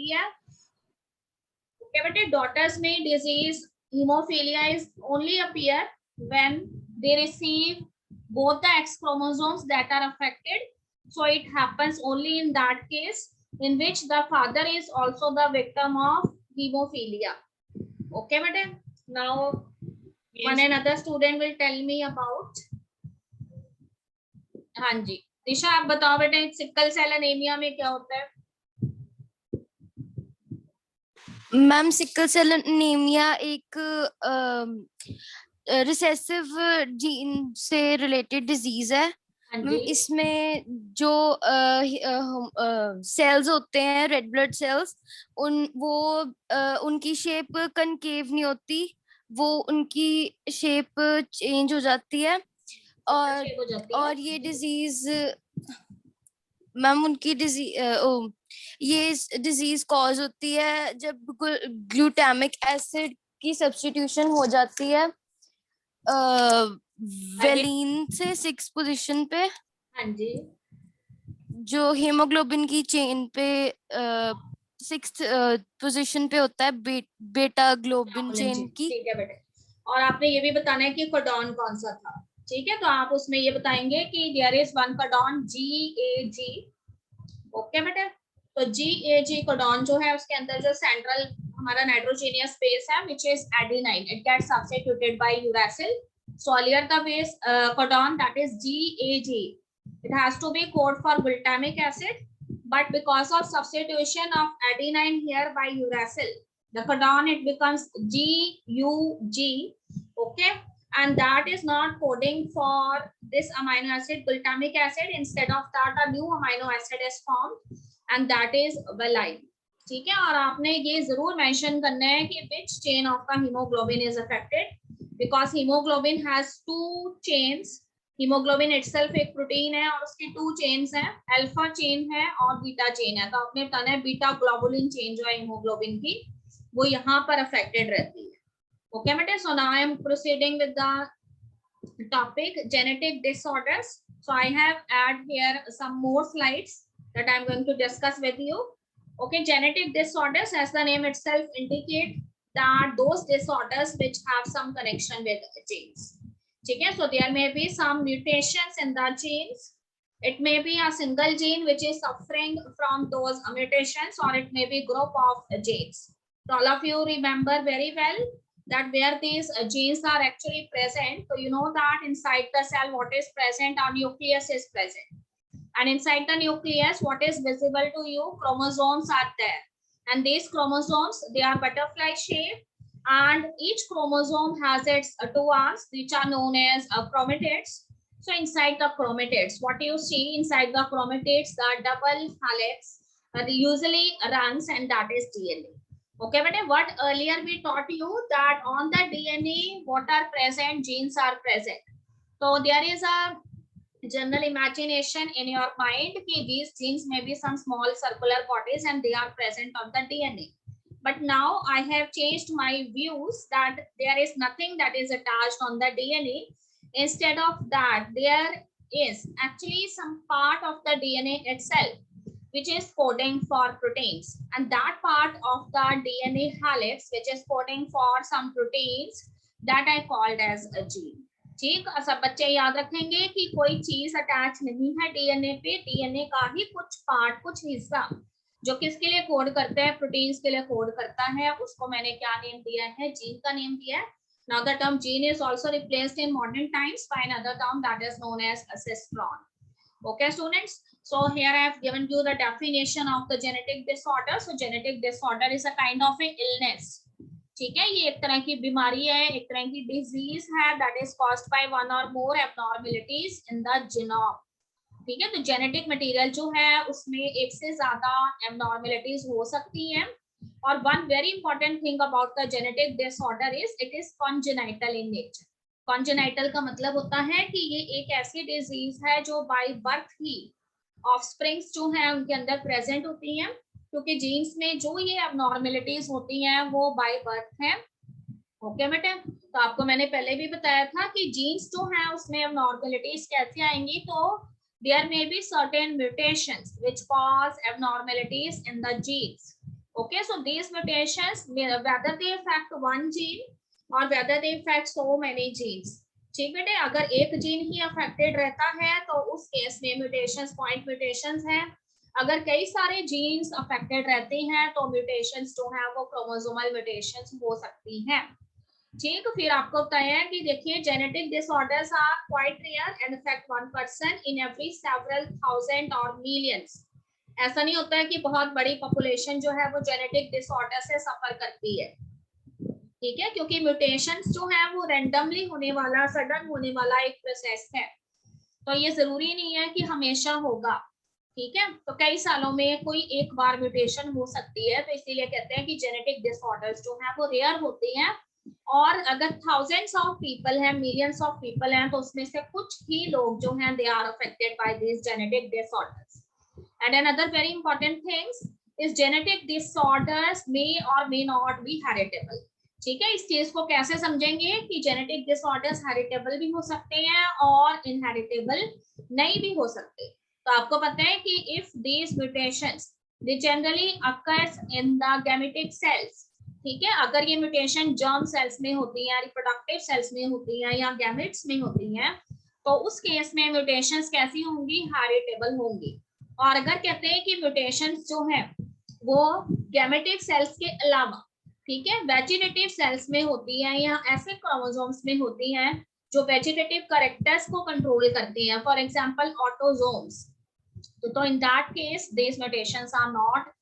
सकती है। ओके बेटे, डॉटर्स में disease haemophilia is only appear when they receive both the X chromosomes that are affected. So it happens only in that case in which the father is also the victim of hemophilia. Okay, madam. Now, yes. One another student will tell me about. हाँ जी, दिशा आप बताओ बेटे, sickle cell anaemia में क्या होता है? Ma'am, sickle cell anaemia एक recessive gene से रिलेटेड डिजीज है। इसमें जो सेल्स होते हैं, रेड ब्लड सेल्स, उनकी शेप कनकेव नहीं होती, वो उनकी शेप चेंज हो जाती है। और ये डिजीज मैम, उनकी ये डिजीज कॉज होती है जब ग्लूटामिक एसिड की सब्स्टिट्यूशन हो जाती है वेलिन से 6 पोजीशन पे। हाँ जी, जो हीमोग्लोबिन की चेन पे 6th पोजीशन पे होता है बेटा ग्लोबिन चेन की। ठीक है बेटे, और आपने ये भी बताना है कि कोडॉन कौन सा था। ठीक है, तो आप उसमें ये बताएंगे कि there is one codon GAG। Okay बेटे, तो GAG कोडॉन जो है उसके अंदर जो सेंट्रल हमारा नाइट्रोजेनियस बेस है which is adenine, it gets substituted by uracil. So earlier the base codon, that is GAG, it has to be code for glutamic acid, but because of substitution of adenine here by uracil, the codon it becomes GUG. Okay, and that is not coding for this amino acid glutamic acid. Instead of that a new amino acid is formed and that is valine. ठीक है, और आपने ये जरूर mention करना है कि which chain of the hemoglobin is affected, because hemoglobin has two chains. hemoglobin itself एक प्रोटीन है और उसकी 2 चेन्स हैं, अल्फा चेन है और बीटा चेन है। तो आपने बताना है बीटा ग्लोबुलिन चेन जो है hemoglobin की, वो यहाँ पर अफेक्टेड रहती है। ओके बेटे, so now I M proceeding with the topic genetic disorders. So I have add here some more slides that I am going to discuss with you. Okay, genetic disorders, as the name itself indicate, that those disorders which have some connection with genes. ठीक है, so there may be some mutations in the genes. It may be a single gene which is suffering from those mutations, or it may be group of genes. So all of you remember very well that where these genes are actually present, so you know that inside the cell what is present, our nucleus is present, and inside the nucleus what is visible to you, chromosomes are there, and these chromosomes they are butterfly shaped, and each chromosome has its 2 arms which are known as chromatids. So inside the chromatids, what you see inside the chromatids, the double helix usually runs, and that is DNA. Okay, but what earlier we taught you that on the DNA what are present, genes are present. So there is a general imagination in your mind कि these genes may be some small circular bodies and they are present on the DNA. But now I have changed my views that there is nothing that is attached on the DNA. Instead of that, there is actually some part of the DNA itself which is coding for proteins, and that part of the DNA helix which is coding for some proteins that I called as a gene. ठीक, सब बच्चे याद रखेंगे कि कोई चीज attach नहीं है डीएनए पे, डीएनए का ही कुछ पार्ट, कुछ हिस्सा जो किसके लिए कोड करता है, प्रोटीन्स के लिए कोड करता है, उसको मैंने क्या नेम दिया है, जीन का नेम दिया है। Now the term gene is also replaced in modern times by another term that is known as ancestron. Okay students, so here I have given you the definition of the genetic disorder. So genetic disorder is a kind of a illness. ठीक है, ये एक तरह की बीमारी है, एक तरह की डिजीज है that is caused by one or more abnormalities in the genome. ठीक है, तो जेनेटिक मटेरियल जो है उसमें एक से ज्यादा एबनॉर्मलिटीज हो सकती हैं, और one very important thing about the genetic disorder is it is congenital in nature. Congenital का मतलब होता है कि ये एक ऐसी डिजीज है जो बाय बर्थ ही ऑफस्प्रिंग्स जो है उनके अंदर प्रेजेंट होती हैं, क्योंकि जीन्स में जो ये एबनॉर्मलिटीज होती हैं वो बाय बर्थ है। ओके बेटे, तो आपको मैंने पहले भी बताया था कि जीन्स जो है उसमें एबनॉर्मलिटीज कैसे आएंगी, तो there may be certain mutations which cause abnormalities in the genes. Okay, so these mutations, whether they affect one gene or whether they affect so many genes. ठीक बेटे, अगर एक जीन ही अफेक्टेड रहता है तो उस केस में म्यूटेशंस पॉइंट म्यूटेशंस हैं. अगर कई सारे जीन्स अफेक्टेड रहते हैं तो म्यूटेशंस जो है वो क्रोमोसोमल म्यूटेशंस हो सकती हैं. ठीक, फिर आपको बताया है कि देखिए genetic disorders are quite rare and affect 1% in every several thousand और मिलियंस. ऐसा नहीं होता है कि बहुत बड़ी पॉपुलेशन जो है वो जेनेटिक डिसऑर्डर से सफर करती है. ठीक है, क्योंकि म्यूटेशंस जो है वो रैंडमली होने वाला, सडन होने वाला एक प्रोसेस है, तो ये जरूरी नहीं है कि हमेशा होगा. ठीक है, तो कई सालों में कोई एक बार म्यूटेशन हो सकती है, तो इसीलिए कहते हैं कि जेनेटिक डिसऑर्डर्स जो है वो रेयर होते हैं. और अगर थाउजेंड्स ऑफ पीपल हैं, मिलियंस ऑफ पीपल हैं, तो उसमें से कुछ ही लोग जो हैं they are affected by this genetic disorders. And another very important things is genetic disorders may or may not be heritable. ठीक है, इस चीज को कैसे समझेंगे कि जेनेटिक डिसऑर्डर्स हेरिटेबल भी हो सकते हैं और इनहेरिटेबल नहीं भी हो सकते. तो आपको पता है कि if these mutations they generally occurs in the gametic cells. ठीक है, अगर ये म्यूटेशन जर्म सेल्स में होती है, रिप्रोडक्टिव सेल्स में होती है या गैमेट्स में होती है, तो उस केस में म्यूटेशंस कैसी होंगी, हेरिटेबल होंगी. और अगर कहते हैं कि म्यूटेशंस जो है वो गैमेटिक सेल्स के अलावा, ठीक है, वेजिटेटिव सेल्स में होती है या ऐसे क्रोमोसोम्स में होती हैं जो वेजिटेटिव कैरेक्टर्स को कंट्रोल करती हैं, फॉर एग्जांपल ऑटोसोम्स, तो in that case this mutations are not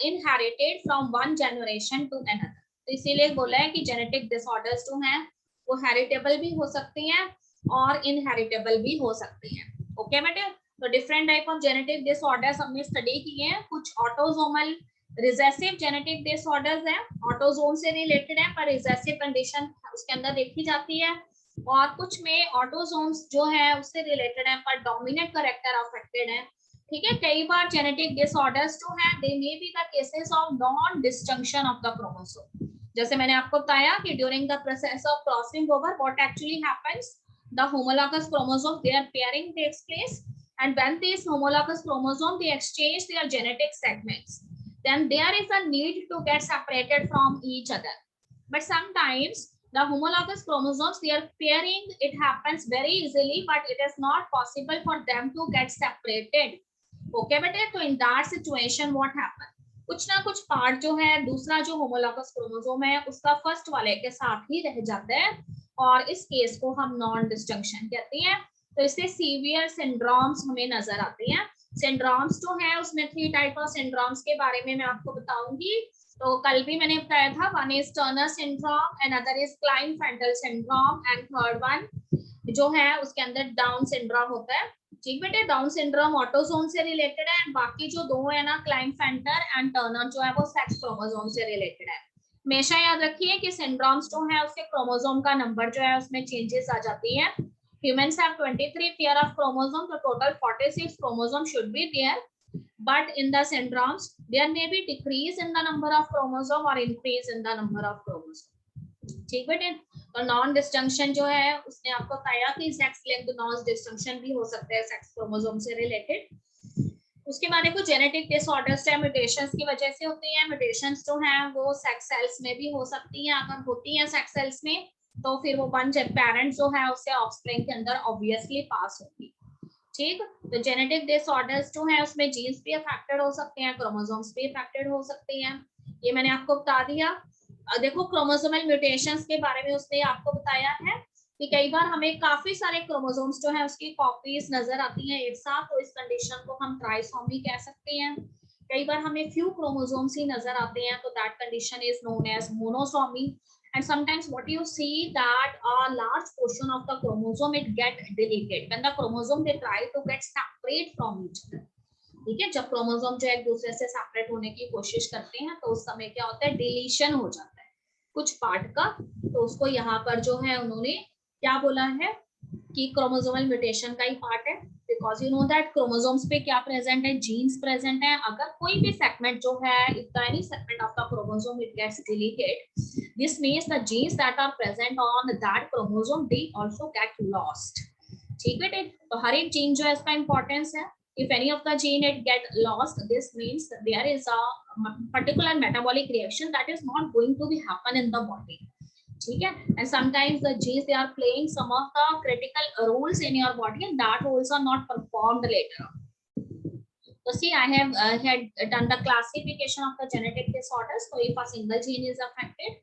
inherited from one generation to another. तो इसीलिए बोला है कि जेनेटिक डिसऑर्डर्स जो हैं वो हेरिटेबल भी हो सकती हैं और इनहेरिटेबल भी हो सकती हैं. ओके बेटे, तो different type of genetic disorders हमने स्टडी किए हैं. कुछ ऑटोसोमल रिसेसिव जेनेटिक डिसऑर्डर्स हैं, ऑटोसोम से रिलेटेड है पर रिसेसिव कंडीशन उसके अंदर देखी जाती है. और कुछ में ऑटोसोम्स जो है उससे रिलेटेड है पर डोमिनेंट कैरेक्टर अफेक्टेड है. ठीक है, कई बार जेनेटिक डिसऑर्डर्स जो है they may be the cases of non disjunction of the chromosome. जैसे मैंने आपको बताया कि during the process of crossing over what actually happens, the homologous chromosome their pairing takes place. And when these homologous chromosomes they exchange their genetic segments, then there is a need to get separated from each other. But sometimes the homologous chromosomes, their pairing, it happens very easily, but it is not possible for them to get separated. Okay, but so in that situation what happens? कुछ ना कुछ part जो है दूसरा जो homologous chromosome है उसका first वाले के साथ ही रह जाता है, और इस केस को हम नॉन डिस्जंक्शन कहते हैं. तो इससे सीवियर सिंड्रोम्स हमें नजर आते हैं. सिंड्रोम्स जो है उसमें 3 टाइप ऑफ सिंड्रोम्स के बारे में मैं आपको बताऊंगी. तो कल भी मैंने बताया था, one is Turner syndrome, another is Klinefelter syndrome and third one जो है उसके अंदर डाउन सिंड्रोम होता है. ठीक बेटे, डाउन सिंड्रोम ऑटोसोम से रिलेटेड है, बाकी जो दो है ना क्लाइनफेंटर एंड टर्नर जो है वो सेक्स क्रोमोसोम से रिलेटेड है. हमेशा याद रखिए कि सिंड्रोम्स जो है उसके क्रोमोसोम का नंबर जो है उसमें चेंजेस आ जाती है. Humans have 23 pair of chromosomes, the total 46 chromosomes should be there, but in the syndromes there may be decrease in the number of chromosome or increase in the number of chromosome. ठीक बेटे, तो non disjunction जो है उसने आपको बताया कि sex linked non disjunction भी हो सकते हैं सेक्स क्रोमोसोम से रिलेटेड. उसके बाद देखो जेनेटिक डिसऑर्डर्स है म्यूटेशंस की वजह से होती हैं. म्यूटेशंस जो हैं वो सेक्स सेल्स में भी हो सकती हैं. अगर होती हैं सेक्स सेल्स में तो फिर वो वन पेरेंट जो है उससे ऑफस्प्रिंग के अंदर ऑब्वियसली पास होगी. ठीक, तो जेनेटिक डिसऑर्डर्स जो है उसमें जीन्स भी अफेक्टेड हो सकते हैं, क्रोमोसोम्स भी अफेक्टेड हो सकते हैं. ये मैंने आपको बता दिया. देखो क्रोमोसोमल म्यूटेशंस के बारे में उसने आपको बताया है कि कई बार हमें काफी सारे क्रोमोसोम्स जो है उसकी कॉपीज नजर आती हैं एक साथ, तो इस कंडीशन को हम ट्राइसोमी कह सकते हैं. कई बार हमें फ्यू क्रोमोसोम्स ही नजर आते हैं, तो that condition is known as monosomy. And sometimes what you see that a large portion of the chromosome it get deleted when the chromosome they try to get separate from each other. ठीक है, जब chromosome जो एक दूसरे से separate होने की कोशिश करते हैं तो उस समय क्या होता है, डिलीशन हो जाता है कुछ पार्ट का. तो उसको यहाँ पर जो है उन्होंने क्या बोला है कि क्रोमोसोमल म्यूटेशन का ही पार्ट है, because you know that chromosomes पे क्या प्रेजेंट है, जीन्स प्रेजेंट है. अगर कोई भी सेगमेंट जो है any segment of the chromosome it gets deleted, this means the genes that are present on that chromosome they also get lost. ठीक है, तो हर एक जीन जो है इसका इंपॉर्टेंस है. If any of the gene it get lost, this means that there is a particular metabolic reaction that is not going to be happen in the body. ठीक है? And sometimes the genes they are playing some of the critical roles in your body, and that roles are not performed later. So see, I have had done the classification of the genetic disorders. So if a single gene is affected,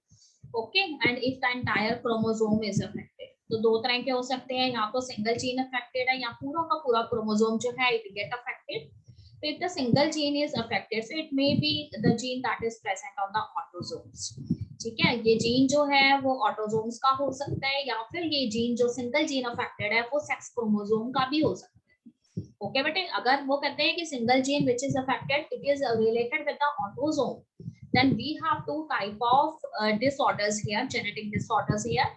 okay, and if the entire chromosome is affected, तो दो तरह के हो सकते हैं, या तो single gene affected है या पूरा का पूरा क्रोमोसोम जो है it get affected. So if the single gene is affected, so it may be the gene that is present on the autosomes. ठीक है, ये जीन जो है वो ऑटोसोम्स का हो सकता है, या फिर ये जीन जो सिंगल जीन अफेक्टेड है वो सेक्स क्रोमोसोम का भी हो सकता है. ओके बेटे, अगर वो कहते हैं कि single gene which is affected it is related with the autosome, then we have two type of disorders here, genetic disorders here.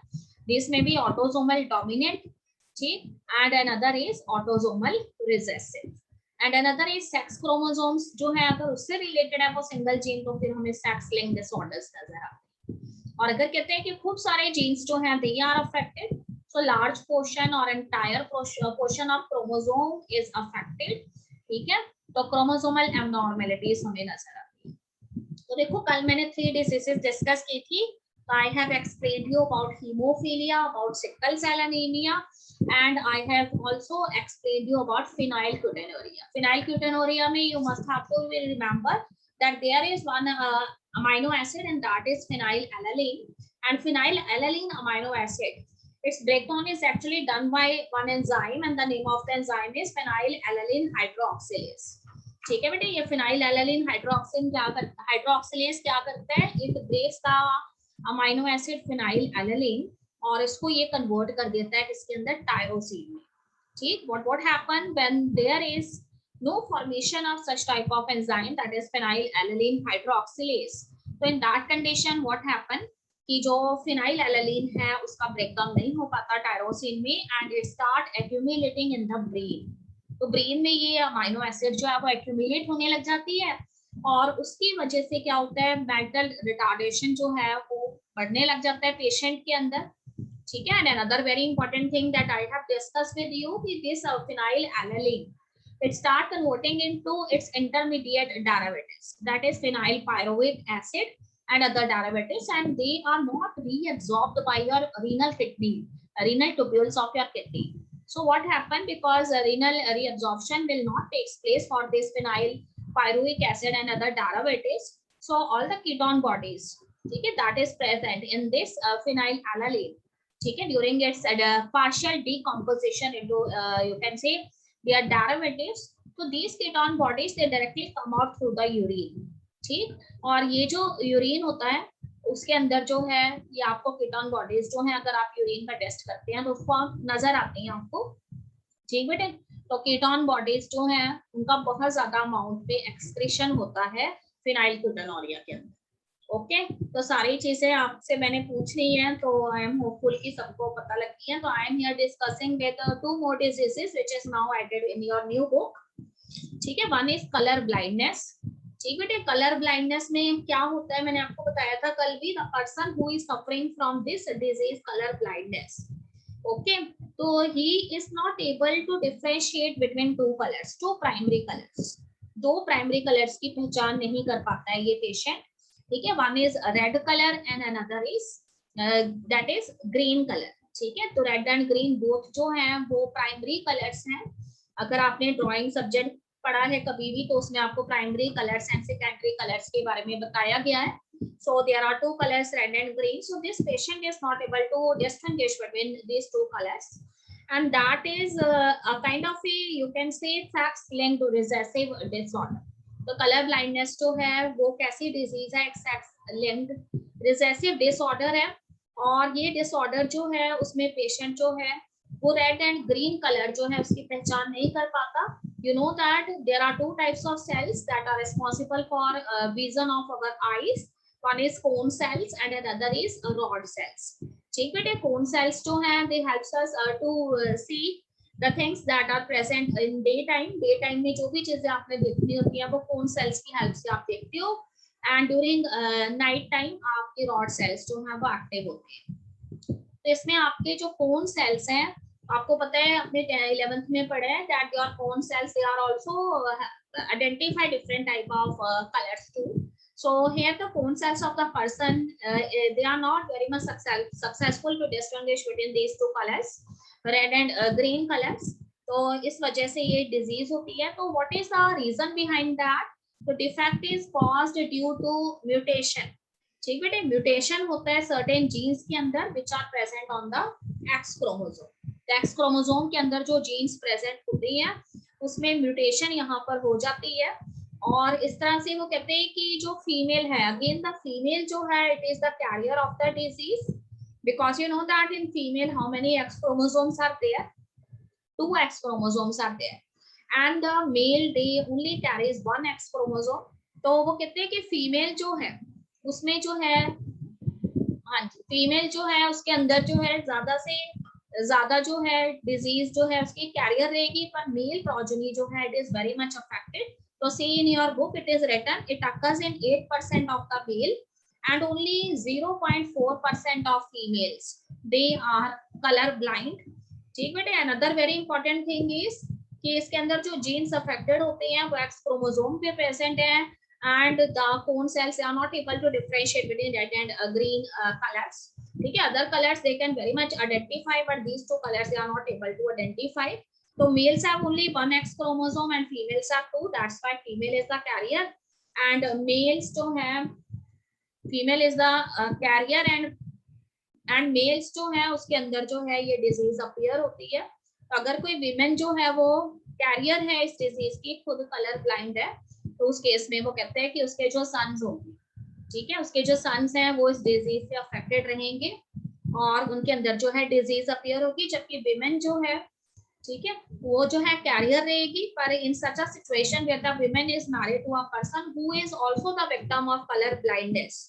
This may be autosomal dominant, ठीक, and another is autosomal recessive, and another is sex chromosomes जो है अगर उससे related है वो single gene, तो फिर हमें सेक्स लिंक डिसऑर्डर्स नजर आते हैं. और अगर कहते हैं कि खूब सारे जीन्स जो हैं they are affected, so large portion or entire portion of chromosome is affected, ठीक है, तो chromosomal abnormalities हमें नजर आती है. तो देखो कल मैंने 3 डिसीजेस डिस्कस की थी. I have explained you about hemophilia, about sickle cell anemia, and I have also explained you about phenylketonuria. Phenylketonuria में you must have to remember that there is one amino acid, and that is phenylalanine. And phenylalanine amino acid, its breakdown is actually done by one enzyme, and the name of the enzyme is phenylalanine hydroxylase. ठीक है बेटे, ये phenylalanine hydroxylase क्या करता है, it breaks the amino acid phenylalanine और इसको ये कन्वर्ट कर देता है किसके अंदर, टायरोसिन में. ठीक, what happen when there is no formation of such type of enzyme that is phenylalanine hydroxylase. So in that condition what happen कि जो फिनाइलएलानिन है उसका ब्रेकडाउन नहीं हो पाता टायरोसिन में, and it start accumulating in the brain. तो brain में ये अमाइनो एसिड जो है वो एक्यूमुलेट होने लग जाती है, और उसकी वजह से क्या होता है, मेंटल रिटार्डेशन जो है वो बढ़ने लग जाता है पेशेंट के अंदर. ठीक है, and another very important thing that I have discussed with you कि this phenylalanine it start converting into its intermediate derivatives, that is phenyl pyruvic acid and other derivatives, and they are not reabsorbed by your renal tubules of your kidney. So what happened, because renal reabsorption will not take place for this phenyl pyruvic acid and other derivatives, so all the ketone bodies, okay, that is present in this phenylalanine, okay, during its partial decomposition into you can say their derivatives, so these ketone bodies they directly come out through the urine. ठीक, और ये जो urine होता है उसके अंदर जो है ये आपको कीटोन बॉडीज जो है अगर आप यूरिन का टेस्ट करते हैं तो उसको नजर आती हैं आपको. ठीक बेटे, तो कीटोन बॉडीज जो हैं उनका बहुत ज्यादा अमाउंट पे एक्सक्रीशन होता है फिनाइलकेटोनुरिया के अंदर. ओके, तो सारी चीजें आपसे मैंने पूछ ली हैं, तो आई एम होपफुल कि सबको पता लगती है. तो I am here discussing with 2 more diseases which is now added in your new book. ठीक है, वन इज कलर ब्लाइंडनेस. ठीक बेटे, कलर ब्लाइंडनेस में क्या होता है, मैंने आपको बताया था कल भी, the person who is suffering from this disease colour blindness, okay, तो he is not able to differentiate between two colours, two primary colours, 2 primary colours की पहचान नहीं कर पाता है ये पेशेंट. ठीक है, one is red colour and another is that is green colour. ठीक है, तो रेड एंड ग्रीन बोथ जो हैं वो प्राइमरी कलर्स हैं. अगर आपने ड्राइंग सब्जेक्ट पढ़ा है कभी भी तो उसमें आपको primary colours and secondary colours के बारे में बताया गया है. So there are 2 colors, red and green. So this patient is not able to distinguish between these 2 colors, and that is a kind of a you can say sex-linked recessive disorder. तो colour blindness जो है वो कैसी disease है, sex-linked recessive disorder है, और ये disorder जो है उसमें पेशेंट जो है वो रेड एंड ग्रीन कलर जो है उसकी पहचान नहीं कर पाता. You know that there are 2 types of cells that are responsible for vision of our eyes. One is cone cells and another is rod cells. ठीक बेटे, cone cells जो हैं they helps us to see the things that are present in daytime. Daytime में जो भी चीजें आपने देखनी होती है वो cone cells की help से आप देखते हो, and during night time आपके rod cells जो हैं वो active होते हैं. तो इसमें आपके जो cone cells हैं आपको पता है अपने 11th में पढ़ा है that your cone cells they are also identify different type of colors too. So here the cone cells of the person they are not very much successful to distinguish between these two colors, red and green colors. तो इस वजह से ये disease होती है. तो what is the reason behind that? The defect is caused due to mutation. ठीक बेटे, म्यूटेशन होता है सर्टेन जीन्स के अंदर which are present on the X chromosome. X chromosome के अंदर जो जीन्स प्रेजेंट होती है उसमें म्यूटेशन यहाँ पर हो जाती है और इस तरह से वो कहते हैं कि जो फीमेल है, अगेन द फीमेल जो है it is the carrier of the disease because you know that in female how many X chromosomes are there, 2 X chromosomes are there and the male they only carries 1 X chromosome. तो वो कहते हैं कि female जो है उसमें जो है, हाँ जी, फीमेल जो है उसके अंदर जो है ज्यादा से ज्यादा जो है डिजीज जो है उसकी कैरियर रहेगी, पर मेल प्रोजेनी जो है it is very much affected. तो see in your book it is written it occurs in 8% of the male and only 0.4% of females they are color blind. ठीक बेटे, another very important thing is कि इसके अंदर जो jeans affected होते हैं वो एक्स क्रोमोसोम पे प्रेजेंट है and the cone cells are not able to differentiate between red and green colors. ठीक है, other colors they can very much identify but these two colors they are not able to identify. So males have only 1 X chromosome and females have 2. That's why female is the carrier and males जो है female is the carrier and males जो है उसके अंदर जो है ये disease appear होती है. तो अगर कोई विमेन जो है वो कैरियर है इस डिजीज की, खुद कलर ब्लाइंड है, तो उस केस में वो कहते हैं कि उसके जो सन्स होंगे, ठीक है, उसके जो सन्स हैं वो इस डिजीज से अफेक्टेड रहेंगे और उनके अंदर जो है डिजीज अपीयर होगी, जबकि विमेन जो है, ठीक है, वो जो है कैरियर रहेगी. पर in such a situation where the women is married to a person who is also the victim of colour blindness,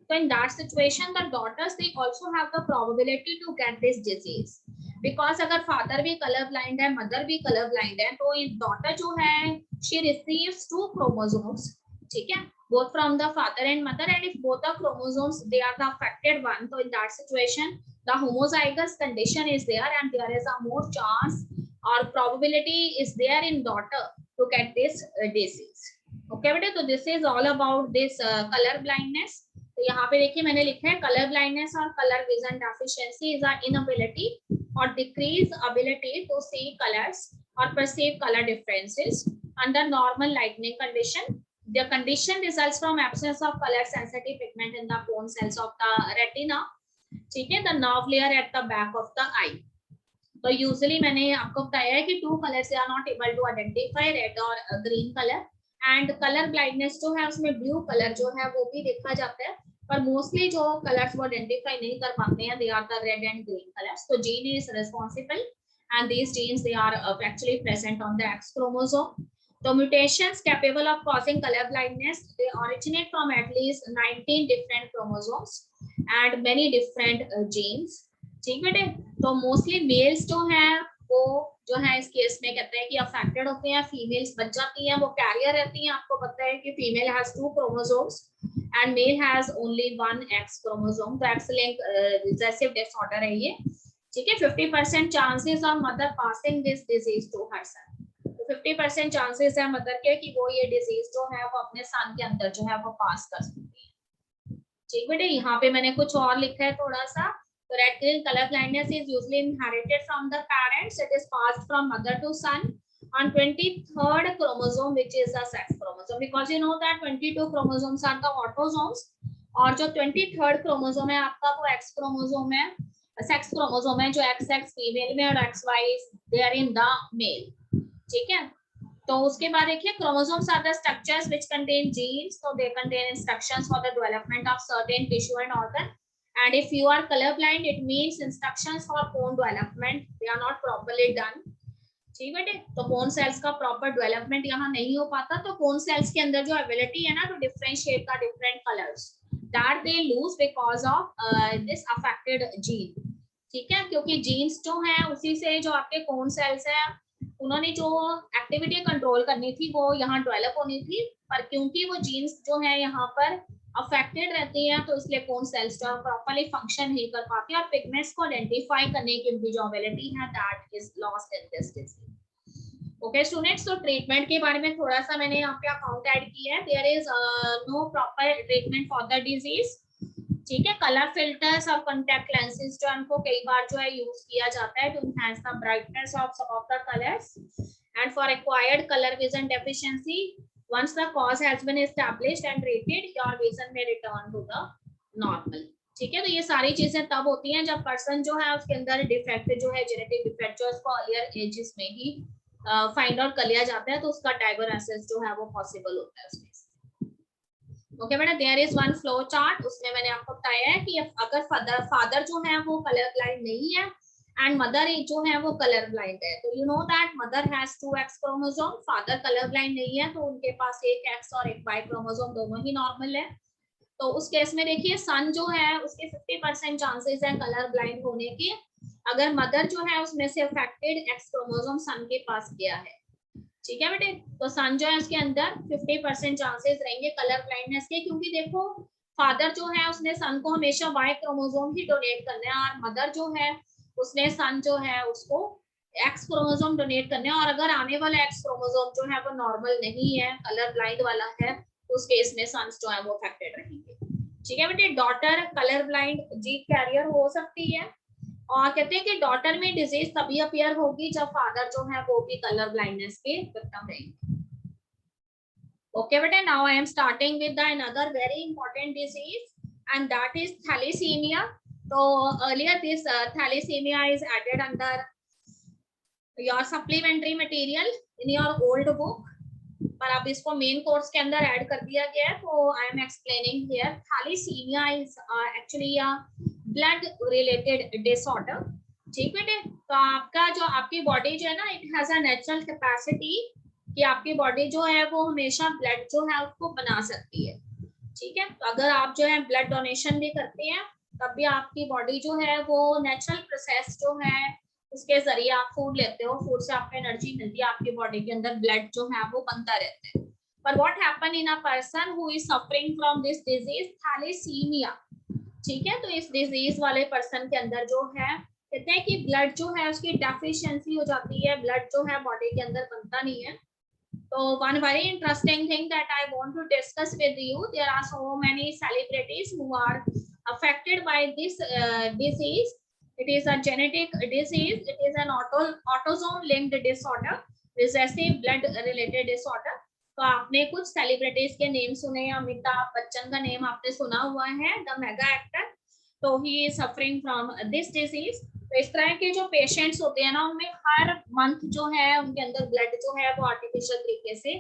so in that situation the daughters they also have the probability to get this disease because अगर father भी colour blind है, mother भी colour blind है, तो ये daughter जो है she receives 2 chromosomes, ठीक है, both from the father and mother, and if both the chromosomes they are the affected one, so in that situation the homozygous condition is there and there is a more chance or probability is there in daughter to get this disease. Okay बेटे, तो this is all about this color blindness. तो यहाँ पे देखिए मैंने लिखा है colour blindness और colour vision deficiency is a inability और decrease ability to see colours और perceive colour differences under normal lightning condition. The condition results from absence of colour sensitive pigment in the cone cells of the retina, ठीक है, the nerve layer at the back of the eye. तो usually मैंने आपको बताया है कि 2 colours are not able to identify, red और green colour, and colour blindness जो है उसमें ब्लू कलर जो है वो भी देखा जाता है, पर मोस्टली जो कलर्स वो आइडेंटिफाई नहीं कर पाते हैं they are the red and green colours. तो gene is responsible and these genes they are actually present on the X chromosome. So mutations capable of causing color blindness they originate from at least 19 different chromosomes and many different genes. ठीक बेटे, तो mostly mails जो हैं वो जो है इस case में कहते हैं कि अफेक्टेड होते हैं, फीमेल्स बच जाती हैं, वो कैरियर रहती हैं. आपको पता है कि female has 2 chromosomes and male has only 1 X chromosome. तो X-linked recessive disorder है ये, ठीक है. 50% chances of mother passing this disease to her son. तो 50% chances है मदर के कि वो ये डिजीज जो है वो अपने सन के अंदर जो है वो पास कर सकती है. ठीक बेटे, यहाँ पे मैंने कुछ और लिखा है थोड़ा सा. तो red green color blindness is usually inherited from the parents. It is passed from mother to son on 23rd chromosome which is the sex chromosome, because you know that 22 chromosomes are the autosomes और जो 23rd chromosome है आपका वो X chromosome है, sex chromosome है, जो XX female में और XY they are in the male. ठीक है, तो उसके बाद देखिए chromosomes are the structures which contain genes, so they contain instructions for the development of certain tissue and organ. And if you are colorblind, it means instructions for cone development they are not properly done. ठीक बेटे, तो cone cells का proper development यहाँ नहीं हो पाता, तो cone cells के अंदर जो एबिलिटी है ना to differentiate the different colours that they lose because of this affected gene. ठीक है, क्योंकि जीन्स जो है उसी से जो आपके कोन सेल्स है उन्होंने जो एक्टिविटी कंट्रोल करनी थी वो यहाँ डेवलप होनी थी, पर क्योंकि वो जीन्स जो है यहाँ पर अफेक्टेड रहती हैं, तो इसलिए कौन सेल्स जो प्रॉपर्ली फंक्शन नहीं कर पाती और पिगमेंट्स को आइडेंटिफाई करने की उनकी जो एबिलिटी है that is lost in this disease. Okay students, तो ट्रीटमेंट के बारे में थोड़ा सा मैंने यहाँ पे अकाउंट ऐड किया है। There is no proper treatment for the disease, ठीक है। कलर फिल्टर्स और कॉन्टैक्ट लेंसेज जो उनको कई बार जो है यूज किया जाता है to enhance the brightness of some of the colours and for acquired colour vision deficiency once the cause has been established and treated your vision may return to the normal, ठीक है। तो ये सारी चीजें तब होती हैं जब पर्सन जो है उसके अंदर डिफेक्ट जो है जेनेटिक डिफेक्ट जो उसको अर्लियर एजेस में ही फाइंड आउट कर लिया जाता है, तो उसका डायग्नोसिस जो है वो पॉसिबल होता है उसमें। ओके बेटा, there is one flow chart, उसमें मैंने आपको बताया है कि अगर फादर जो है वो कलर ब्लाइंड नहीं है एंड मदर जो है वो कलर ब्लाइंड है, तो you know that mother has 2 x chromosome, father colour blind नहीं है तो उनके पास एक एक्स और एक वाई क्रोमोसोम दोनों ही नॉर्मल है। तो उस केस में देखिए सन जो है उसके 50% चांसेस है कलर ब्लाइंड होने के, अगर मदर जो है उसमें से अफेक्टेड एक्स क्रोमोसोम सन के पास गया है, ठीक है बेटे। तो सन जो है उसके अंदर 50% चांसेस रहेंगे कलर ब्लाइंडनेस के, क्योंकि देखो फादर जो है उसने सन को हमेशा वाई क्रोमोसोम ही डोनेट करना है और मदर जो है उसने सन जो है उसको एक्स क्रोमोसोम डोनेट करने हैं, और अगर आने वाला एक्स क्रोमोसोम जो है वो नॉर्मल नहीं है, कलर ब्लाइंड वाला है, तो उस केस में सन्स जो है वो अफेक्टेड रहेंगे, ठीक है बेटे। Daughter colour blind gene carrier हो सकती है, और कहते हैं कि डॉटर में डिजीज तभी अपीयर होगी जब फादर जो है वो भी कलर ब्लाइंडनेस के विक्टिम रहेंगे। ओके बेटे, now I am starting with the another very important disease and that is thalassaemia. So earlier this thalassemia is added under your supplementary material in your old book, पर अब इसको main course के अंदर add कर दिया गया है, तो I am explaining here. Thalassaemia is actually a blood related disorder, ठीक है। तो आपका जो आपकी बॉडी जो है ना, it has a natural capacity कि आपकी बॉडी जो है वो हमेशा ब्लड जो है उसको बना सकती है, ठीक है। तो अगर आप जो है ब्लड डोनेशन भी करते हैं तब भी आपकी बॉडी जो है वो नेचुरल प्रोसेस जो है उसके जरिए आप फूड लेते हो, फूड से आपको एनर्जी मिलती है, आपकी बॉडी के अंदर ब्लड जो है वो बनता रहता है। पर what happen in a person who is suffering from this disease thalassaemia, ठीक है। तो इस डिजीज वाले पर्सन के अंदर जो है कहते हैं कि ब्लड जो है उसकी डेफिशिएंसी हो जाती है, ब्लड जो है बॉडी के अंदर बनता नहीं है। So one very interesting thing that I want to discuss with you, there are so many celebrities who are affected by this disease. It is a genetic disease. It is an autosome linked disorder, recessive blood related disorder. तो आपने कुछ celebrities के name सुने, अमिताभ बच्चन का name आपने सुना हुआ है, द मेगा एक्टर, तो he is suffering from this disease. तो इस तरह के जो पेशेंट्स होते हैं ना, उनमें हर मंथ जो है उनके अंदर ब्लड जो है वो आर्टिफिशियल तरीके से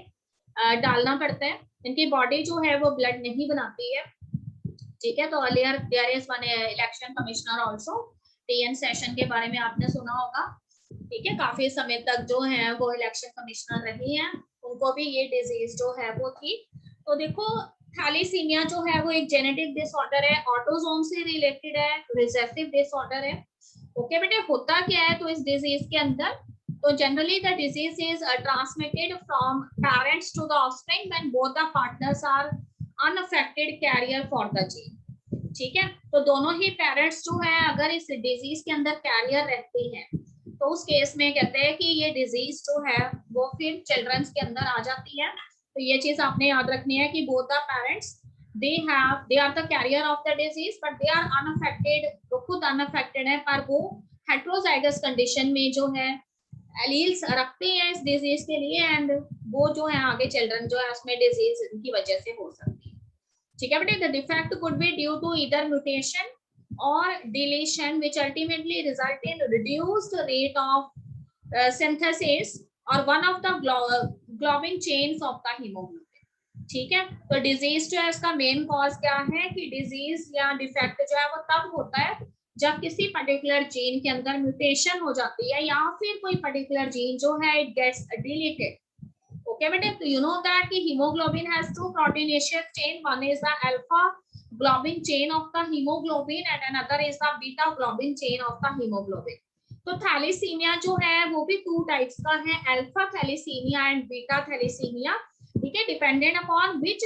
डालना पड़ता है, इनकी बॉडी जो है वो ब्लड नहीं बनाती है, ठीक है। तो earlier there is one election commissioner also, TN Seshan के बारे में आपने सुना होगा, ठीक है। काफी समय तक जो है वो इलेक्शन कमिश्नर रही हैं, उनको भी ये डिजीज जो है वो थी। तो देखो थैलेसीमिया जो है वो एक जेनेटिक डिसऑर्डर है, ऑटोसोम से रिलेटेड है, रिसेसिव डिसऑर्डर है, ओके बेटे। होता क्या है तो इस डिजीज के अंदर, तो generally the disease is transmitted from parents to the offspring when both the partners are unaffected carrier for the gene, ठीक है। तो दोनों ही पेरेंट्स जो है अगर इस डिजीज के अंदर कैरियर रहते हैं तो उस केस में कहते हैं कि ये डिजीज जो है वो फिर चिल्ड्रंस के अंदर आ जाती है। तो ये चीज आपने याद रखनी है कि both the parents they are the carrier of the disease but they are unaffected, वो खुद unaffected है पर वो heterozygous condition में जो है एलील्स रखते हैं इस डिजीज के लिए, एंड वो जो है आगे चिल्ड्रन जो है उसमें डिजीज की वजह से हो सकती है, ठीक है बेटे। The defect could be due to either mutation or deletion which ultimately result in reduced rate of synthesis or one of the globin chains of the hemoglobin, ठीक है। तो डिजीज जो है इसका मेन कॉज क्या है कि डिजीज या डिफेक्ट जो है वो तब होता है जब किसी पर्टिकुलर जीन के अंदर म्यूटेशन हो जाती है या फिर कोई पर्टिकुलर जीन जो है इट गेट्स डिलीटेड, ओके बेटे। तो यू नो दैट कि haemoglobin has 2 proteinaceous chain, one is the alpha globin chain of the haemoglobin and another is the beta globin chain of the haemoglobin. तो thalassaemia जो है वो भी 2 types का है, alpha thalassaemia and beta thalassaemia. ठीक है, dependent upon which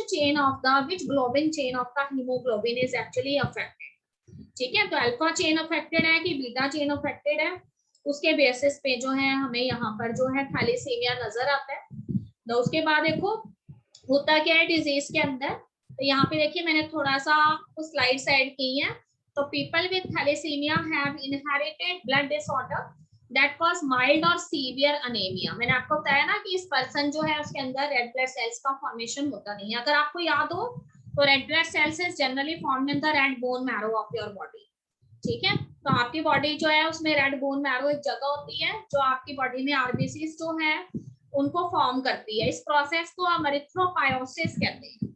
globin chain of the haemoglobin is actually affected. ठीक है, तो अल्फा चेन अफेक्टेड है कि बीटा चेन अफेक्टेड है, उसके बेसिस पे जो है हमें यहाँ पर जो है थैलेसीमिया नजर आता है। तो उसके बाद देखो होता क्या है डिजीज के अंदर, तो यहाँ पे देखिए मैंने थोड़ा सा स्लाइड ऐड की है। तो people with thalassaemia have inherited blood disorder that cause mild और सीवियर अनेमिया। मैंने आपको बताया ना कि इस पर्सन जो है उसके अंदर रेड ब्लड सेल्स का फॉर्मेशन होता नहीं है। अगर आपको याद हो तो red blood cells is generally formed in the red bone marrow of your body. ठीक है, तो आपकी बॉडी जो है उसमें रेड बोन मैरो एक जगह होती है जो आपकी बॉडी में आरबीसीज जो है उनको फॉर्म करती है। इस प्रोसेस को हम एरिथ्रोपायोसिस कहते हैं।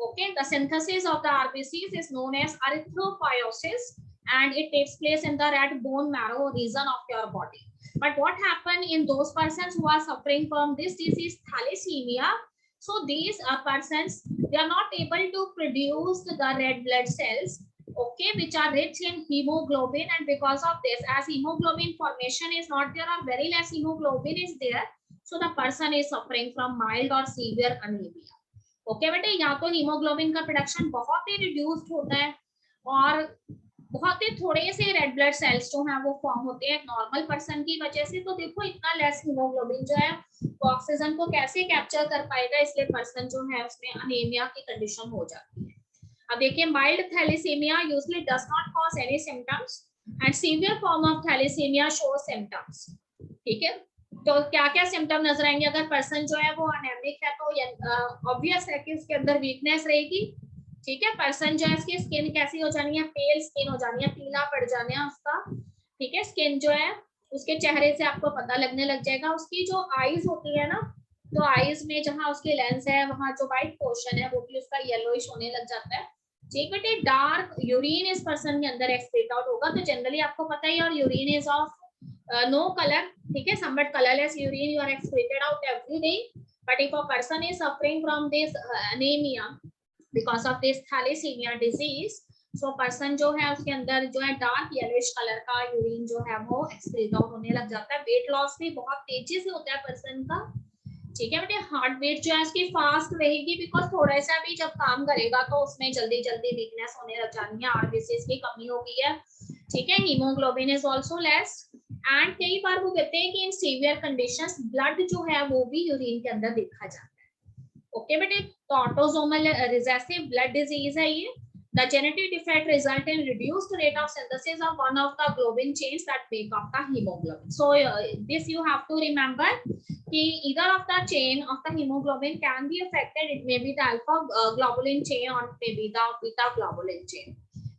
Okay, the synthesis of the RBCs is known as erythropoiesis and it takes place in the red bone marrow region of your body. But what happen in those persons who are suffering from this disease thalassemia, so these persons, they are not able to produce the red blood cells, okay, which are rich in hemoglobin, and because of this, as hemoglobin formation is not there or very less hemoglobin is there, so the person is suffering from mild or severe anemia. Okay बेटे, यहाँ तो haemoglobin का production बहुत ही reduced होता है और बहुत ही थोड़े से रेड ब्लड सेल्स जो हैं वो फॉर्म होते हैं नॉर्मल पर्सन की वजह से। तो देखो इतना लेस हीमोग्लोबिन जो है वो ऑक्सीजन को कैसे कैप्चर कर पाएगा, इसलिए पर्सन जो है उसमें अनीमिया की कंडीशन हो जाती है। अब देखिए mild thalassaemia usually does not cause any symptoms and severe form of thalassaemia show symptoms. ठीक है, तो क्या क्या सिम्टम नजर आएंगे अगर पर्सन जो है वो अनेमिक है, तो ऑब्वियस है कि उसके अंदर वीकनेस रहेगी। ठीक है, पर्सन जो है उसकी स्किन कैसी हो जानी है, पेल स्किन हो जानी है, पीला पड़ जाना है उसका। ठीक है, स्किन जो है उसके चेहरे से आपको पता लगने लग जाएगा। उसकी जो आईज होती है ना, तो आईज में जहां उसके लेंस है वहां जो व्हाइट पोर्शन है वो भी उसका येलोइश होने लग जाता है। ठीक बेटे, डार्क यूरिन इस पर्सन के अंदर एक्सक्रीट आउट होगा। तो जनरली आपको पता ही, और urine is of no colour. ठीक है, somewhat colourless urine you are excreted out every day, but if a person is suffering from this anaemia because of this thalassemia disease, so person जो है उसके अंदर जो है डार्क येलोइश कलर का urine जो है वो एक्सक्रीट आउट होने लग जाता है। वेट लॉस भी बहुत तेजी से होता है पर्सन का। ठीक है बेटे, हार्ट बीट जो है उसकी फास्ट रहेगी बिकॉज थोड़ा सा भी जब काम करेगा तो उसमें जल्दी जल्दी वीकनेस होने लग जानी है, आरबीसीज की कमी हो गई है। ठीक है, haemoglobin is also less and कई बार वो कहते हैं कि इन सीवियर कंडीशंस ब्लड जो है वो भी यूरिन के अंदर देखा जाता है। ओके बेटे, तो ऑटोसोमल रिसेसिव ब्लड डिजीज है ये। The genetic defect result in reduced rate of synthesis of one of the globin chains that make up the hemoglobin. So this you have to remember कि either of the chain of the hemoglobin can be affected. It may be the alpha globulin chain or maybe the beta globulin chain.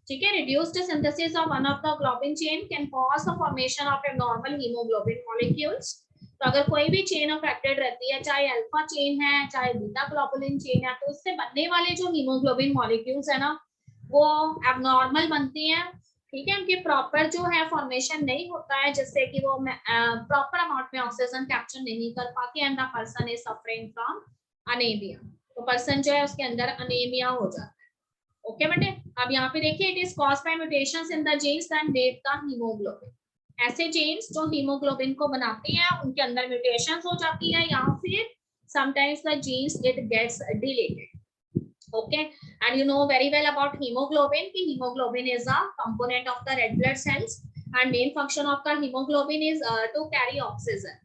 ठीक है, reduced synthesis of one of the globin chain can cause the formation of abnormal hemoglobin molecules. तो अगर कोई भी chain affected रहती है, चाहे alpha chain है चाहे बीटा ग्लोबुलिन चेन है, तो इससे बनने वाले जो हीमोग्लोबिन मॉलिक्यूल्स है ना वो एबनॉर्मल बनती हैं। ठीक है, उनकी प्रॉपर जो है फॉर्मेशन नहीं होता है, जिससे कि वो प्रॉपर अमाउंट में ऑक्सीजन कैप्चर नहीं कर पाती and the person is suffering from anaemia. तो पर्सन जो है उसके अंदर अनीमिया हो जाता है। ओके बेटे, अब यहाँ पे देखिए it is caused by mutations in the genes that make the haemoglobin. ऐसे जीन्स जो हीमोग्लोबिन को बनाती हैं उनके अंदर म्यूटेशंस हो जाती है या फिर sometimes the genes it gets deleted. okay, and you know very well about hemoglobin ki hemoglobin is a component of the red blood cells and main function of the hemoglobin is to carry oxygen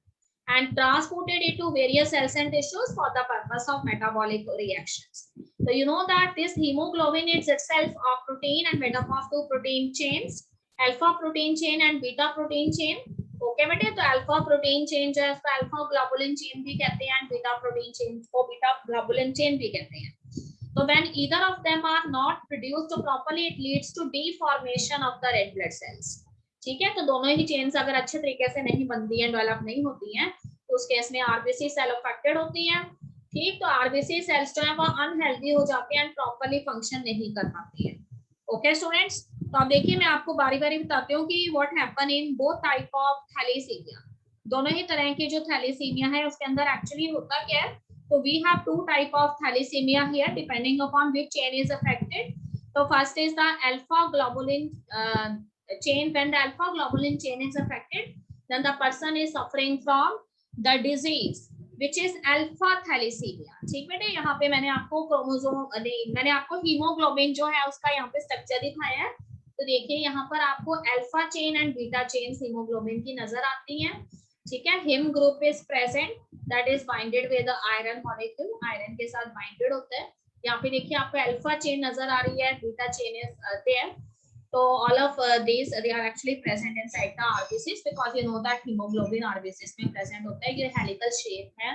and transported it to various cells and tissues for the purpose of metabolic reactions. So you know that this hemoglobin is itself a protein and made up of two protein chains, alpha protein chain and beta protein chain. Okay बेटे, तो alpha protein chain जो है उसको alpha globulin chain भी कहते हैं and beta protein chain को beta globulin chain भी कहते हैं। तो when either of them are not produced properly, it leads to deformation of the red blood cells. ठीक है, तो दोनों ही चेन्स अगर अच्छे तरीके से नहीं बनती हैं, डेवलप नहीं होती हैं, तो उस केस में आरबीसी सेल अफेक्टेड होती हैं। ठीक, तो आरबीसी सेल्स जो है वो अनहेल्दी हो जाती हैं एंड प्रॉपर्ली फंक्शन नहीं कर पाती है। ओके स्टूडेंट्स, तो अब देखिए मैं आपको बारी बारी बताती हूँ कि what happen in both type of thalassaemia. दोनों ही तरह की जो थैलेसीमिया है उसके अंदर एक्चुअली होता क्या है। So we have two type of thalassemia here depending upon which chain is affected. So first is the alpha globulin chain. When the alpha globulin chain is affected, then the person is suffering from the disease which is alpha thalassaemia. ठीक बेटे, यहाँ पे मैंने आपको chromosome नहीं, मैंने आपको haemoglobin जो है उसका यहाँ पे स्ट्रक्चर दिखाया है। तो देखिए यहाँ पर आपको alpha chain and beta chain haemoglobin की नजर आती हैं। ठीक है, him group is present that is binded with the iron molecule, iron के साथ बाइंडेड होता है। यहाँ पे देखिए आपको अल्फा चेन नजर आ रही है, beta chain is there. So all of these they are actually present inside the RBCs because you know that hemoglobin RBCs में present होता है। ये helical shape है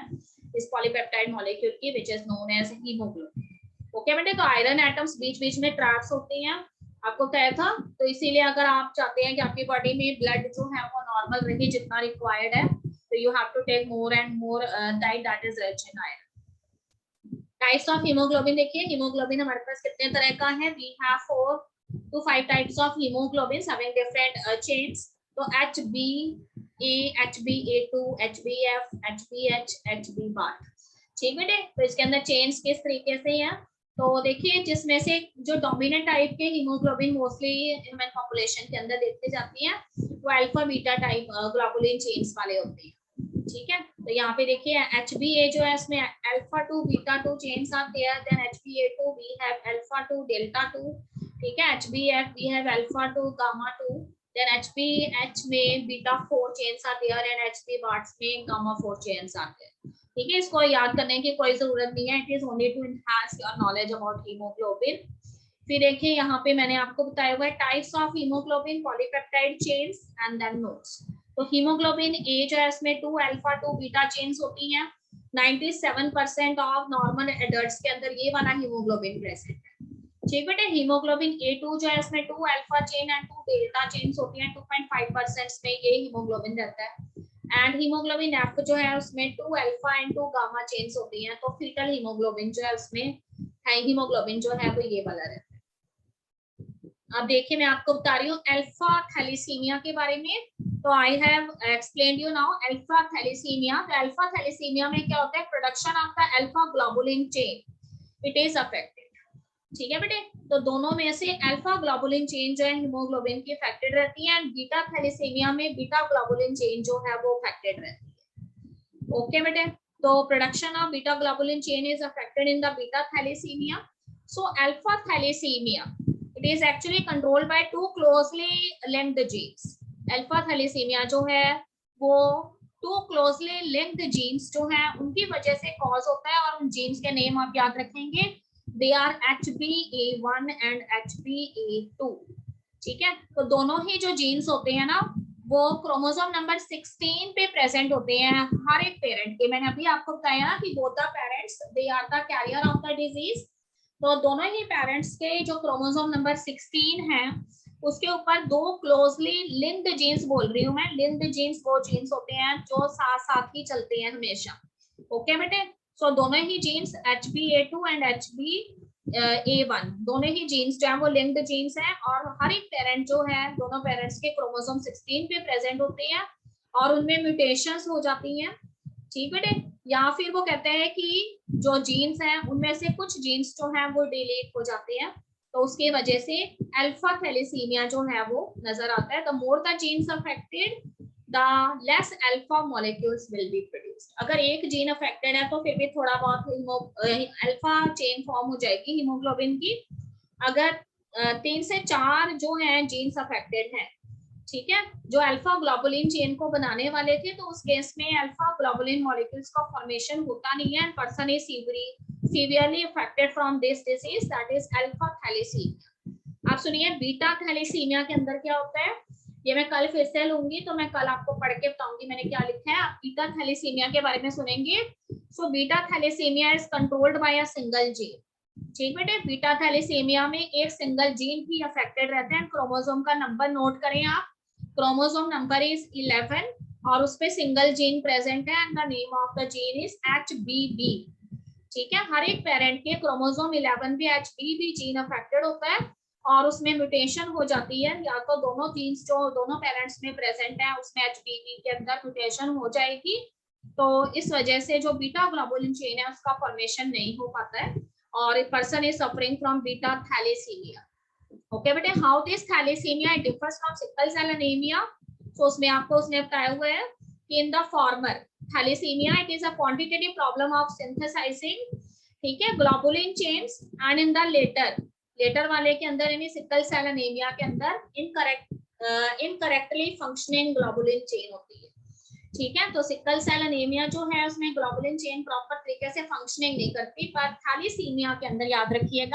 इस polypeptide molecule की which is known as hemoglobin। Okay बेटे, तो iron atoms बीच बीच में ट्रैप्स होती हैं, आपको क्या था। तो इसीलिए अगर आप चाहते हैं कि आपकी बॉडी में ब्लड जो है वो नॉर्मल रहे जितना रिक्वायर्ड है, तो you have to take more and more diet that is rich in iron. Types of haemoglobin देखिए, हीमोग्लोबिन हमारे पास कितने तरह का है, we have 4 to 5 types of hemoglobins having different chains। तो HbA, HbA2, HbF, HbH, Hb bar। ठीक बेटे, तो इसके अंदर चेन्स किस तरीके से हैं। तो देखिए जिसमें से जो डोमिनेंट टाइप के हीमोग्लोबिन मोस्टली ह्यूमन पॉपुलेशन के अंदर देखते जाती हैं वो alpha beta type globulin chains वाले होते हैं। ठीक है, तो यहाँ पे देखिए HbA जो है इसमें अल्फा 2 बीटा 2 चेन्स आते हैं, then HbA2 we have alpha 2 delta 2। ठीक है, HbF we have alpha 2 gamma 2, then HbH में बीटा 4 चेन्स आते हैं एंड Hb बार्स में गामा 4 चेन्स आते हैं। ठीक है, इसको याद करने की कोई जरूरत नहीं है, it is only to enhance your knowledge about haemoglobin. फिर देखिए यहाँ पे मैंने आपको बताया हुआ है types of haemoglobin, polypeptide chains and then nodes. तो हीमोग्लोबिन ए जो है इसमें 2 अल्फा 2 बीटा चेन्स होती हैं। 97% ऑफ नॉर्मल एडल्ट्स के अंदर ये वाला हीमोग्लोबिन प्रेजेंट है। ठीक बेटे, हीमोग्लोबिन A2 जो है इसमें 2 alpha chain and 2 delta chains होती हैं। 2.5% में ये हीमोग्लोबिन रहता है। एंड हीमोग्लोबिन F जो है उसमें 2 अल्फा एंड 2 गामा चेन्स होती हैं। तो फीटल हीमोग्लोबिन जो है उसमें है हीमोग्लोबिन जो है वो ये वाला रहता है। अब देखिए मैं आपको बता रही हूँ अल्फा थैलेसीमिया के बारे में। तो I have explained you now alpha thalassaemia. तो अल्फा थैलेसीमिया में क्या होता है, production of the alpha globulin chain it is affected. ठीक है बेटे, तो दोनों में से अल्फा ग्लोबुलिन चेन जो है हीमोग्लोबिन की अफेक्टेड रहती है एंड बीटा थैलेसीमिया में बीटा ग्लोबुलिन चेन जो है वो अफेक्टेड रहती है। ओके बेटे, तो production of beta globulin chain is affected in the beta thalassaemia. So alpha thalassaemia it is actually controlled by 2 closely linked genes। Alpha thalassaemia जो है वो 2 closely linked genes जो है उनकी वजह से कॉज होता है और उन जीन्स के नेम आप याद रखेंगे, they are HbA1 and HbA2। ठीक है, तो दोनों ही जो जीन्स होते हैं ना वो क्रोमोसोम नंबर 16 पे प्रेजेंट होते हैं हर एक पेरेंट के। मैंने अभी आपको बताया ना कि both the parents they are the carrier of the disease। तो दोनों ही पेरेंट्स के जो क्रोमोसोम नंबर 16 है उसके ऊपर 2 क्लोजली लिंक्ड जीन्स बोल रही हूँ मैं। लिंक्ड जीन्स वो जीन्स होते हैं जो साथ साथ ही चलते हैं हमेशा। ओके बेटे, सो दोनों ही जीन्स HbA2 एंड HbA1 दोनों ही जीन्स जो है वो लिंक्ड जीन्स हैं और हर एक पेरेंट जो है दोनों पेरेंट्स के क्रोमोसोम 16 पे प्रेजेंट होते हैं और उनमें म्यूटेशंस हो जाती हैं। ठीक बेटे, या फिर वो कहते हैं कि जो जीन्स हैं उनमें से कुछ जीन्स जो हैं वो डिलीट हो जाते हैं, तो उसकी वजह से अल्फा थैलेसीमिया जो है वो नजर आता है। The more the genes affected the less alpha molecules will be produced. अगर एक जीन अफेक्टेड है तो फिर भी थोड़ा बहुत अल्फा चेन फॉर्म हो जाएगी हीमोग्लोबिन की। अगर 3 से 4 जो हैं जीन्स अफेक्टेड हैं, ठीक है, जो अल्फा ग्लोबुलिन चेन को बनाने वाले थे, तो उस केस में अल्फा ग्लोबुलिन मॉलिक्यूल्स का फॉर्मेशन होता नहीं है। Person is severely affected from this disease that is alpha thalassaemia. आप सुनिए बीटा थैलेसीमिया के अंदर क्या होता है, ये मैं कल फिर से लूंगी तो मैं कल आपको पढ़ के बताऊंगी मैंने क्या लिखा है। आप बीटा थैलेसीमिया के बारे में सुनेंगे। So beta thalassaemia is controlled by a single gene. ठीक बेटे, बीटा थैलेसीमिया में एक सिंगल जीन ही अफेक्टेड रहते हैं। क्रोमोसोम का नंबर नोट करें आप, क्रोमोसोम नंबर इज 11 और उस पे सिंगल जीन प्रेजेंट है and the name of the gene is HBB। ठीक है, हर एक पेरेंट के क्रोमोसोम 11 पे HBB जीन अफेक्टेड होता है और उसमें म्यूटेशन हो जाती है, या तो दोनों जीन्स जो दोनों पेरेंट्स में प्रेजेंट है उसमें HBB के अंदर म्यूटेशन हो जाएगी। तो इस वजह से जो बीटा ग्लोबुलिन चेन है उसका फॉर्मेशन नहीं हो पाता है और person is suffering from beta thalassemia. Okay बेटे, how this thalassemia differs from sickle cell anaemia. तो उसमें आपको उसने बताया हुआ है कि in the former thalassemia it is a quantitative problem of synthesising, ठीक है, globulin chains, and in the latter वाले के अंदर यानी सिकल सेल एनीमिया के अंदर इनकरेक्टली फंक्शनिंग ग्लोबुलिन चेन होती है, ठीक है। तो सिकल सेल एनीमिया जो है उसमें ग्लोबुलिन चेन प्रॉपर तरीके से फंक्शनिंग नहीं करती, पर थैलेसीमिया के अंदर याद रखिएगा